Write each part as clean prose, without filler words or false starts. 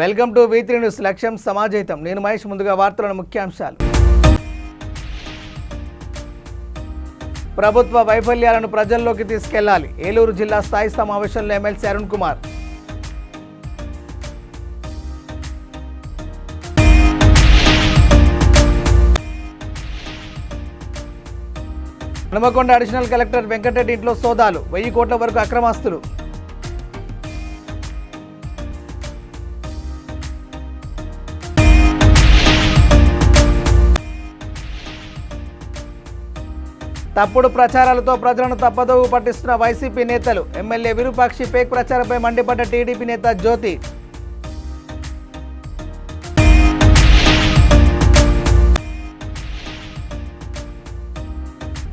Welcome to V3 news. లక్ష్యం సమాజహితం. నేను మహేష్. ముందుగా వార్తల ముఖ్యాంశాలు. ప్రభుత్వ వైఫల్యాలను ప్రజల్లోకి తీసుకెళ్లాలి. ఏలూరు జిల్లా స్థాయి సమావేశంలో MLC Arun Kumar. Hanumakonda additional collector Venkatareddy ఇంట్లో సోదాలు. 1000 కోట్ల వరకు అక్రమాస్తులు. తప్పుడు ప్రచారాలతో ప్రజలను తప్పదోవ పట్టిస్తున్న వైసీపీ నేతలు. ఎమ్మెల్యే విరూపాక్షి ఫేక్ ప్రచారంపై మండిపడ్డ టీడీపీ నేత జ్యోతి.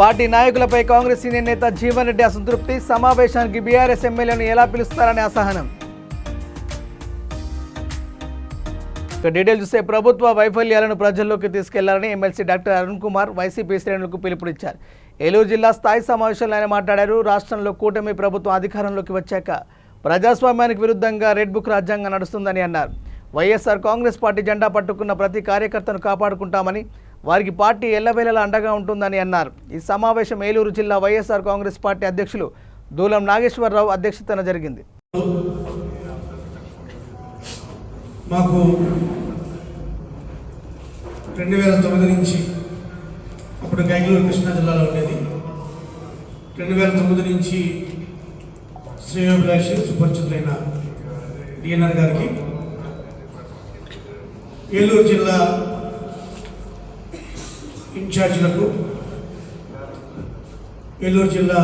పార్టీ నాయకులపై కాంగ్రెస్ సీనియర్ నేత జీవన్ రెడ్డి అసంతృప్తి. సమావేశానికి బీఆర్ఎస్ ఎమ్మెల్యేను ఎలా పిలుస్తారనే అసహనం. డీటెయిల్ చూస్తే ప్రభుత్వ వైఫల్యాలను ప్రజల్లోకి తీసుకెళ్లాలని MLC doctor Arun Kumar YCP శ్రేణులకు పిలుపునిచ్చారు. ఏలూరు జిల్లా స్థాయి సమావేశంలో ఆయన మాట్లాడారు. రాష్ట్రంలో కూటమి ప్రభుత్వం అధికారంలోకి వచ్చాక ప్రజాస్వామ్యానికి విరుద్ధంగా రెడ్ బుక్ రాజ్యాంగం నడుస్తుందని అన్నారు. వైఎస్ఆర్ కాంగ్రెస్ పార్టీ జెండా పట్టుకున్న ప్రతి కార్యకర్తను కాపాడుకుంటామని, వారికి పార్టీ ఎల్లవేళలా అండగా ఉంటుందని అన్నారు. ఈ సమావేశం ఏలూరు జిల్లా వైఎస్ఆర్ కాంగ్రెస్ పార్టీ అధ్యక్షులు దూలం నాగేశ్వరరావు అధ్యక్షతన జరిగింది. మాకు 2009 నుంచి అప్పుడు గైగలూరు కృష్ణా జిల్లాలో ఉండేది. 2009 నుంచి శ్రేయోభిలాషి సుపరిచితులైన డిఎన్ఆర్ గారికి ఏలూరు జిల్లా ఇన్ఛార్జీలకు, ఏలూరు జిల్లా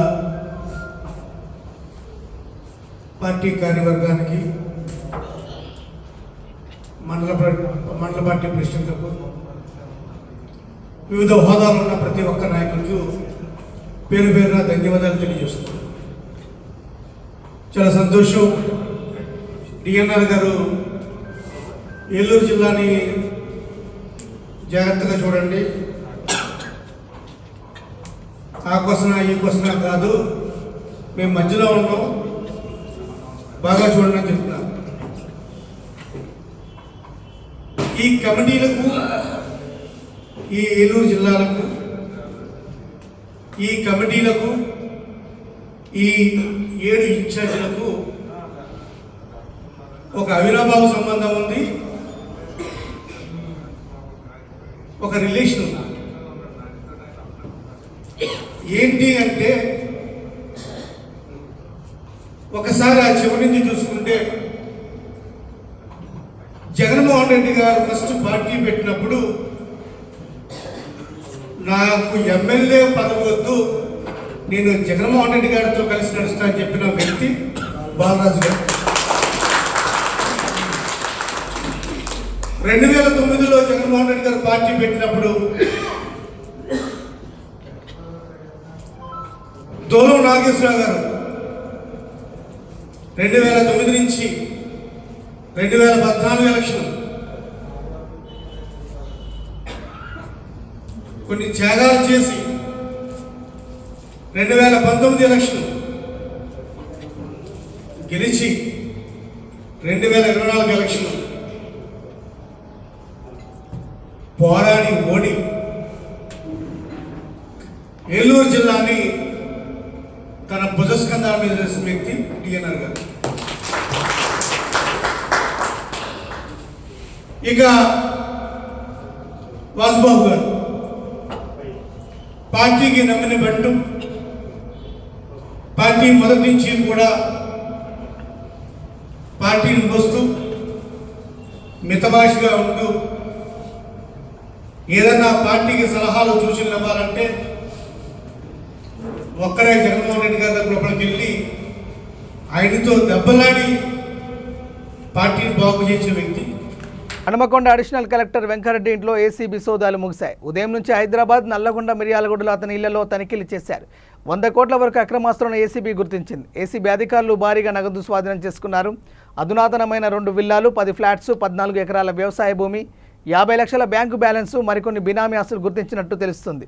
పార్టీ కార్యవర్గానికి, మండల పార్టీ ప్రెసిడెంట్లకు, వివిధ హోదాలో ఉన్న ప్రతి ఒక్క నాయకులకు పేరు పేరున ధన్యవాదాలు తెలియజేస్తున్నాను. చాలా సంతోషం. డిఎన్ఆర్ గారు ఏలూరు జిల్లాని జాగ్రత్తగా చూడండి, ఆ క్వశ్చన ఈ క్వశ్చన కాదు, మేము మధ్యలో ఉన్నాం, బాగా చూడండి అని చెప్తున్నాను. ఈ కమిటీలకు, ఈ ఏలూరు జిల్లాలకు, ఈ కమిటీలకు, ఈ 7 ఇన్ఛార్జీలకు ఒక అవినాభావ సంబంధం ఉంది, ఒక రిలేషన్ ఉంది. ఏంటి అంటే, ఒకసారి ఆ చివరి నుంచి చూసుకుంటే జగన్మోహన్ రెడ్డి గారు ఫస్ట్ పార్టీ పెట్టినప్పుడు నాకు ఎమ్మెల్యే పదవి వద్దు, నేను జగన్మోహన్ రెడ్డి గారితో కలిసి నడుస్తా అని చెప్పిన వ్యక్తి బాలరాజు గారు. 2009లో జగన్మోహన్ రెడ్డి గారు పార్టీ పెట్టినప్పుడు దూలం నాగేశ్వరరావు గారు 2009 నుంచి 2014 ఎలక్షన్ కొన్ని త్యాగాలు చేసి 2019 ఎలక్షన్ గెలిచి 2024 ఎలక్షన్ పోరాడి ఓడి ఏలూరు జిల్లాని తన భుజస్కంధాల మీద వేసిన వ్యక్తి డిఎన్ఆర్ గారు. ఇక వాసుబాబు గారు పార్టీకి నమ్మిన బంటు, పార్టీ మొదటి నుంచి కూడా పార్టీని మోస్తూ మితభాషగా ఉంటూ ఏదన్నా పార్టీకి సలహాలు సూచనలు ఇవ్వాలంటే ఒక్కరే జగన్మోహన్ రెడ్డి గారి దగ్గర లోపలికి వెళ్ళి ఆయనతో దెబ్బలాడి పార్టీని బాగు చేసే వ్యక్తి. హనుమకొండ అడిషనల్ కలెక్టర్ వెంకటరెడ్డి ఇంట్లో ఏసీబీ సోదాలు ముగిశాయి. ఉదయం నుంచి హైదరాబాద్, నల్లగొండ, మిర్యాలగూడలో అతని ఇళ్లలో తనిఖీలు చేశారు. 100 కోట్ల వరకు అక్రమాస్తులను ఏసీబీ గుర్తించింది. ఏసీబీ అధికారులు భారీగా నగదు స్వాధీనం చేసుకున్నారు. అధునాతనమైన 2 విల్లాలు, 10 ఫ్లాట్స్, 14 ఎకరాల వ్యవసాయ భూమి, 50 లక్షల బ్యాంకు బ్యాలెన్సు, మరికొన్ని బినామీ ఆస్తులు గుర్తించినట్టు తెలుస్తుంది.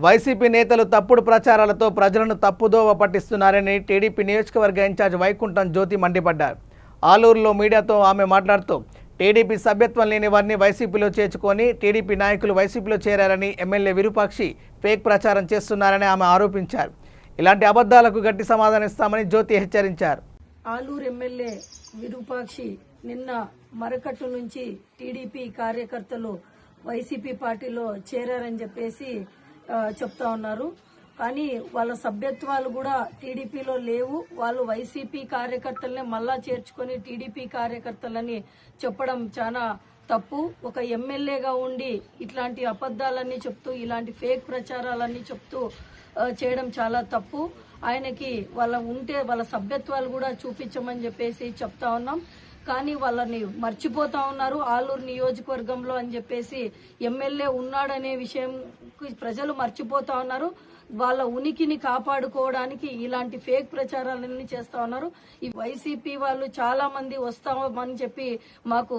వైసీపీ నేతలు తప్పుడు ప్రచారాలతో ప్రజలను తప్పుదోవ పట్టిస్తున్నారని టీడీపీ నియోజకవర్గ ఇన్ఛార్జ్ వైకుంఠం జ్యోతి మండిపడ్డారు. ఆలూరులో మీడియాతో ఆమె మాట్లాడుతూ టీడీపీ సభ్యత్వం లేని వారిని వైసీపీలో చేర్చుకొని టీడీపీ నాయకులు వైసీపీలో చేరారని ఎమ్మెల్యే విరూపాక్షి ఫేక్ ప్రచారం చేస్తున్నారని ఆమె ఆరోపించారు. ఇలాంటి అబద్ధాలకు గట్టి సమాధానం ఇస్తామని జ్యోతి హెచ్చరించారు. ఆలూరు ఎమ్మెల్యే విరూపాక్షి నిన్న మరకట్టు నుంచి టీడీపీ కార్యకర్తలు వైసీపీ పార్టీలో చేరారని చెప్పేసి చెప్తా ఉన్నారు. కానీ వాళ్ళ సభ్యత్వాలు కూడా టీడీపీలో లేవు. వాళ్ళు వైసీపీ కార్యకర్తలనే మళ్ళా చేర్చుకొని టీడీపీ కార్యకర్తలని చెప్పడం చాలా తప్పు. ఒక ఎమ్మెల్యేగా ఉండి ఇట్లాంటి అబద్ధాలన్నీ చెప్తూ ఇలాంటి ఫేక్ ప్రచారాలన్నీ చెప్తూ చేయడం చాలా తప్పు. ఆయనకి వాళ్ళ సభ్యత్వాలు కూడా చూపించమని చెప్పేసి చెప్తా ఉన్నాం. కానీ వాళ్ళని మర్చిపోతా ఉన్నారు. ఆలూరు నియోజకవర్గంలో అని చెప్పేసి ఎమ్మెల్యే ఉన్నాడనే విషయం ప్రజలు మర్చిపోతా ఉన్నారు. వాళ్ళ ఉనికిని కాపాడుకోవడానికి ఇలాంటి ఫేక్ ప్రచారాలన్నీ చేస్తా ఉన్నారు. ఈ వైసీపీ వాళ్ళు చాలా మంది వస్తామని చెప్పి మాకు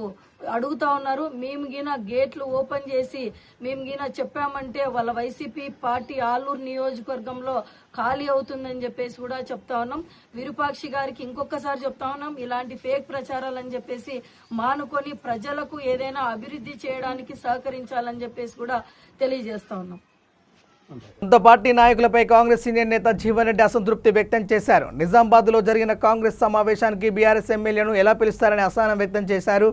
అడుగుతా ఉన్నారు. మేము గిన గేట్లు ఓపెన్ చేసి మేము గిన చెప్పామంటే వాళ్ళ వైసీపీ పార్టీ ఆలూరు నియోజకవర్గంలో ఖాళీ అవుతుందని చెప్పేసి కూడా చెప్తా ఉన్నాం. విరూపాక్షి గారికి ఇంకొకసారి చెప్తా ఉన్నాం, ఇలాంటి ఫేక్ ప్రచారాలని చెప్పేసి మానుకొని ప్రజలకు ఏదైనా అభివృద్ధి చేయడానికి సహకరించాలని చెప్పేసి కూడా తెలియజేస్తా ఉన్నాం. సొంత పార్టీ నాయకులపై కాంగ్రెస్ సీనియర్ నేత జీవన్ రెడ్డి అసంతృప్తి వ్యక్తం చేశారు. నిజామాబాద్లో జరిగిన కాంగ్రెస్ సమావేశానికి బీఆర్ఎస్ ఎమ్మెల్యేను ఎలా పిలుస్తారని అసహనం వ్యక్తం చేశారు.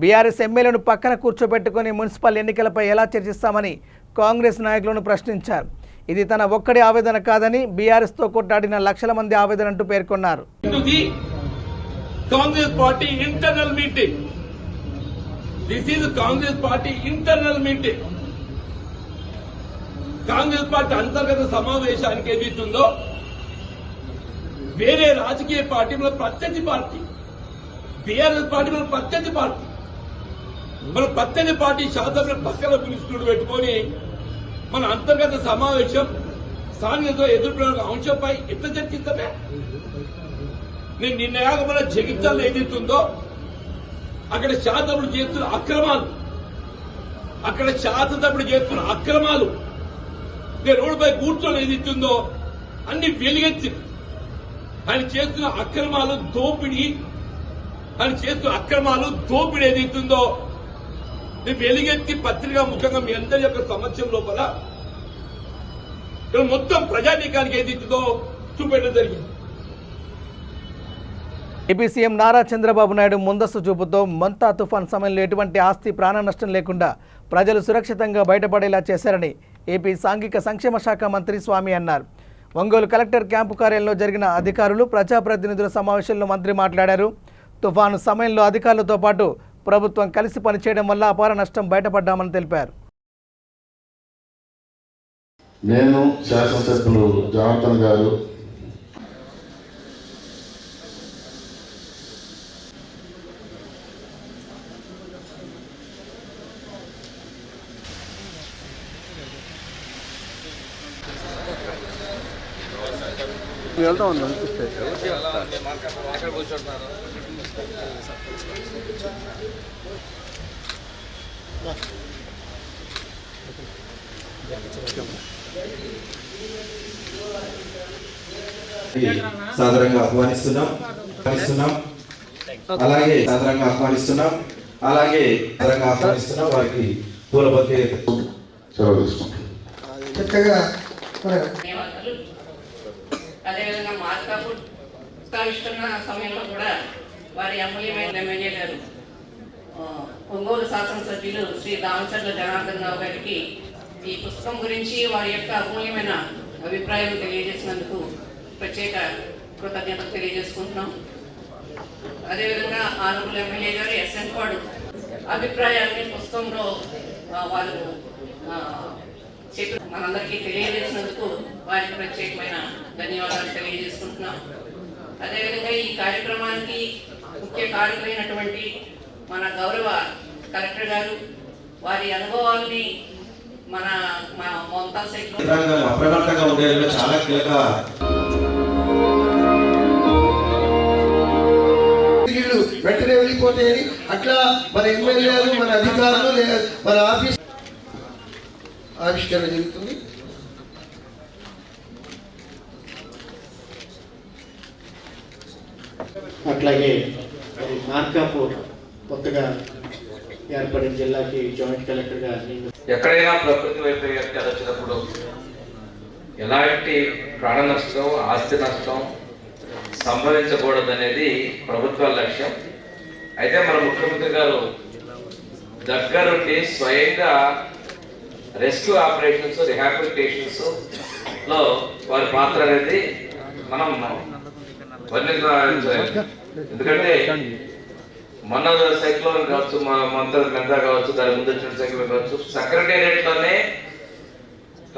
బీఆర్ఎస్ ఎమ్మెల్యేను పక్కన కూర్చోబెట్టుకుని మున్సిపల్ ఎన్నికలపై ఎలా చర్చిస్తామని కాంగ్రెస్ నాయకులను ప్రశ్నించారు. ఇది తన ఒక్కడి ఆవేదన కాదని బీఆర్ఎస్తో కొట్టాడిన లక్షల మంది ఆవేదన అంటూ పేర్కొన్నారు. Congress party internal meeting, this is Congress party internal meeting. Congress party అంతర్గత సమావేశానికి ఏదైతుందో వేరే రాజకీయ పార్టీ మన ప్రత్యర్థి పార్టీ, బీఆర్ఎస్ పార్టీ మన ప్రత్యర్థి పార్టీ, మన ప్రత్యర్థి పార్టీ శాసన పక్కన పిలుస్తుడు పెట్టుకొని మన అంతర్గత సమావేశం స్థానికతో ఎదుర్కొన్న అంశంపై ఎంత చర్చిస్తామే. నేను నిన్నగాక మన జగిత్యాలలో ఏదైతుందో అక్కడ శాసనసభ్యులు చేస్తున్న అక్రమాలు, నేను రోడ్డుపై కూర్చొని ఏదిస్తుందో అన్ని వెలుగెత్తింది. ఆయన చేస్తున్న అక్రమాలు దోపిడీ ఏదైతుందో నేను వెలుగెత్తి పత్రికా ముఖంగా మీ అందరి యొక్క సమస్య లోపల మొత్తం ప్రజానీకానికి ఏదైతుందో చూపెట్టడం జరిగింది. ఏపీ సీఎం నారా చంద్రబాబు నాయుడు ముందస్తు చూపుతో మంతా తుఫాన్ సమయంలో ఎటువంటి ఆస్తి ప్రాణ నష్టం లేకుండా ప్రజలు సురక్షితంగా బయటపడేలా చేశారని ఏపీ సాంఘిక సంక్షేమ శాఖ మంత్రి స్వామి అన్నారు. ఒంగోలు కలెక్టర్ క్యాంపు కార్యాలయంలో జరిగిన అధికారులు ప్రజాప్రతినిధుల సమావేశంలో మంత్రి మాట్లాడారు. తుఫాను సమయంలో అధికారులతో పాటు ప్రభుత్వం కలిసి పనిచేయడం వల్ల అపార నష్టం బయటపడ్డామని తెలిపారు. నేను శాసనసభ్యులు జనార్దన్ గారు వెళ్తా ఉంది అనిపిస్తే సాదరంగా ఆహ్వానిస్తున్నాం. అలాగే సాదరంగా ఆహ్వానిస్తున్నాం వారికి పూలబొకే సెలవు తీసుకుంటాం. చక్కగా అదేవిధంగా మార్కాపూర్ ప్రస్తావిస్తున్న సమయంలో కూడా వారి ఎమ్మెల్యే గారు ఒంగోలు శాసనసభ్యులు శ్రీ దామచర్ల జనార్దన్ రావు గారికి ఈ పుస్తకం గురించి వారి యొక్క అమూల్యమైన అభిప్రాయం తెలియజేసినందుకు ప్రత్యేక కృతజ్ఞతలు తెలియజేసుకుంటున్నాం. అదేవిధంగా ఆనరబుల్ ఎమ్మెల్యే గారు ఎస్ఎన్ పాడు అభిప్రాయాన్ని పుస్తకంలో వారు చెప్పి మనందరికీ తెలియజేసినందుకు వారికి ప్రత్యేకమైన ధన్యవాదాలు తెలియజేసుకుంటున్నాం. అదేవిధంగా ఈ కార్యక్రమానికి ముఖ్య కారకులైనటువంటి మన గౌరవ కలెక్టర్ గారు వారి అనుభవాల్ని మన మమతా సైకిల్ అప్రమత్తంగా ఉండేందుకు చాలా కీలక వెంటనే వెళ్ళిపోతాయని అట్లా మన ఎమ్మెల్యేలు మన అధికారులు మన ఆఫీస్ ఆవిష్కరణ జరుగుతుంది. అట్లాగే మార్కాపూర్ కొత్తగా ఏర్పడిన జిల్లాకి జాయింట్ కలెక్టర్గా ఎక్కడైనా ప్రకృతి వైపరీత్యాలు వచ్చినప్పుడు ఎలాంటి ప్రాణ నష్టం ఆస్తి నష్టం సంభవించకూడదనేది ప్రభుత్వాల లక్ష్యం. అయితే మన ముఖ్యమంత్రి గారు దగ్గరుండి స్వయంగా రెస్క్యూ ఆపరేషన్స్ రిహాబిలిటేషన్స్ లో వారి పాత్ర అనేది మనం వర్ణించలేదు. ఎందుకంటే మొన్న సైక్లోన్ కావచ్చు, మెంతా కావచ్చు, దాని ముందు వచ్చిన సైక్లోన్ కావచ్చు, సెక్రటేరియట్ లోనే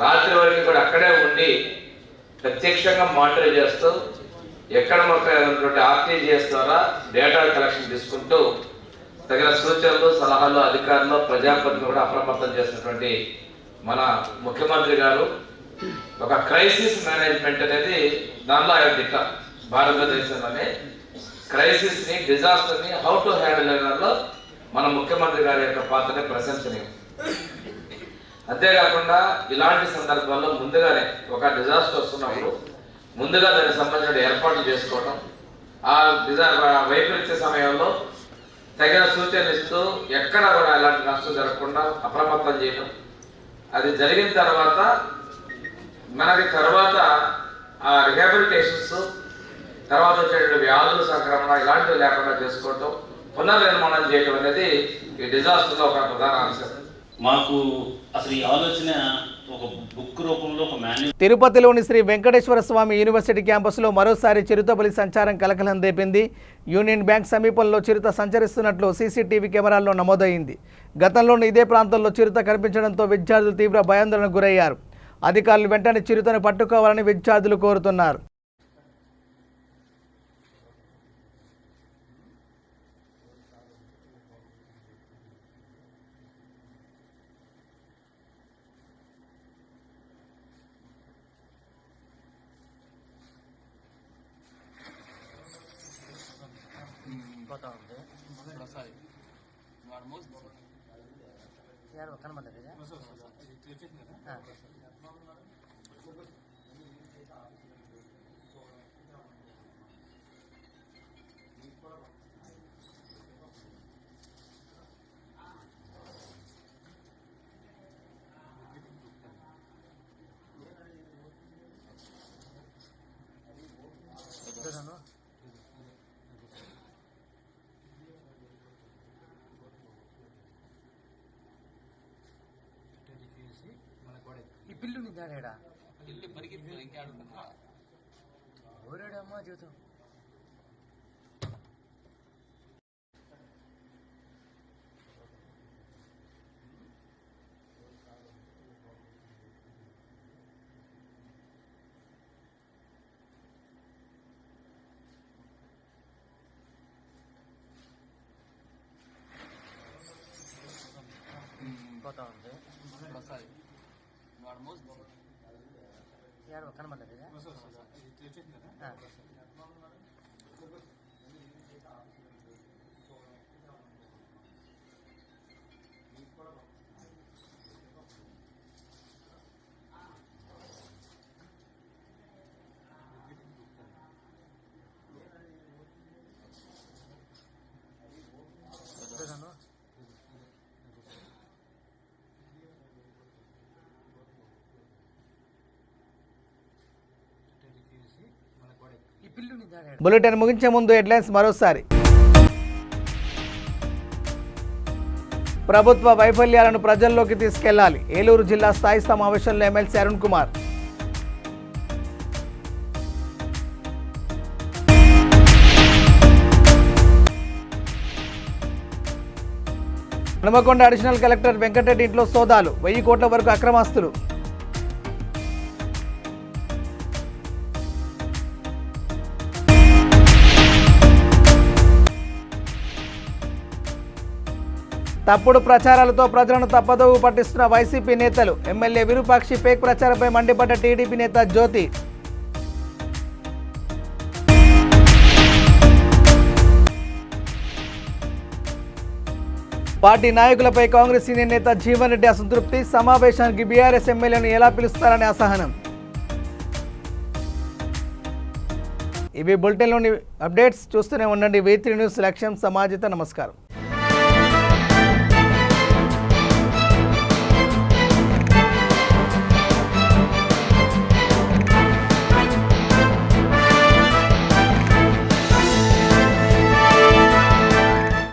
రాత్రి వరకు కూడా అక్కడే ఉండి ప్రత్యక్షంగా మానిటర్ చేస్తూ ఎక్కడ మొక్క ఆర్టీజీఎస్ ద్వారా డేటా కలెక్షన్ తీసుకుంటూ తగిన సూచనలు సలహాలు అధికారులు ప్రజాప్రతినిధులు కూడా అప్రమత్తం చేసినటువంటి మన ముఖ్యమంత్రి గారు ఒక క్రైసిస్ మేనేజ్మెంట్ అనేది దానిలో ఆయన దిట్ట. భారతదేశంలోనే క్రైసిస్ ని డిజాస్టర్ ని హౌ టు హ్యాండిల్ అనడంలో మన ముఖ్యమంత్రి గారి యొక్క పాత్రని ప్రశంసనీయం. అంతేకాకుండా ఇలాంటి సందర్భాల్లో ముందుగానే ఒక డిజాస్టర్ వస్తున్నప్పుడు ముందుగా దానికి సంబంధించిన ఏర్పాట్లు చేసుకోవడం, ఆ వైపరీత్య సమయంలో తగిన సూచనలు ఇస్తూ ఎక్కడ కూడా ఎలాంటి నష్టం జరగకుండా అప్రమత్తం చేయడం, అది జరిగిన తర్వాత మనకి తర్వాత ఆ రిహాబిలిటేషన్స్ తర్వాత వచ్చేటువంటి వ్యాధుల సంక్రమణ ఇలాంటివి లేకుండా చేసుకోవటం, పునర్నిర్మాణం చేయడం అనేది ఈ డిజాస్టర్లో ఒక ప్రధాన అంశం. మాకు అసలు ఈ ఆలోచన ఒక బుక్ రూపంలో ఒక తిరుపతిలోని శ్రీ వెంకటేశ్వర స్వామి యూనివర్సిటీ క్యాంపస్లో మరోసారి చిరుతపులి సంచారం కలకలం రేపింది. యూనియన్ బ్యాంక్ సమీపంలో చిరుత సంచరిస్తున్నట్లు సీసీటీవీ కెమెరాల్లో నమోదైంది. గతంలోనూ ఇదే ప్రాంతంలో చిరుత కనిపించడంతో విద్యార్థులు తీవ్ర భయాందోళనకు గురయ్యారు. అధికారులు వెంటనే చిరుతను పట్టుకోవాలని విద్యార్థులు కోరుతున్నారు. ఈ పిల్లు నిద్దాడా ఓరాడమ్మా జీవితం పోతా ఉంది यार वखान मध्ये ఈ పిల్లు నిందాడా బులెటిన్ ముగించే ముందు హెడ్లైన్స్ మరోసారి. ప్రభుత్వ వైఫల్యాలను ప్రజల్లోకి తీసుకెళ్లాలి. ఏలూరు జిల్లా స్థాయి సమావేశంలో MLC Arun Kumar. Hanumakonda additional collector Venkatareddy ఇంట్లో సోదాలు. 1000 కోట్ల వరకు అక్రమాస్తులు. తప్పుడు ప్రచారాలతో ప్రజలను తప్పదోవ పట్టిస్తున్న వైసీపీ నేతలు. ఎమ్మెల్యే విరూపాక్షి ఫేక్ ప్రచారంపై మండిపడ్డ టీడీపీ నేత జ్యోతి. పార్టీ నాయకులపై కాంగ్రెస్ సీనియర్ నేత జీవన్ రెడ్డి అసంతృప్తి. సమావేశానికి బీఆర్ఎస్ ఎమ్మెల్యేను ఎలా పిలుస్తారనే అసహనం. ఇవి బులెటిన్లోని అప్డేట్స్. చూస్తూనే ఉండండి V3 న్యూస్. లక్ష్యం సమాజత. నమస్కారం.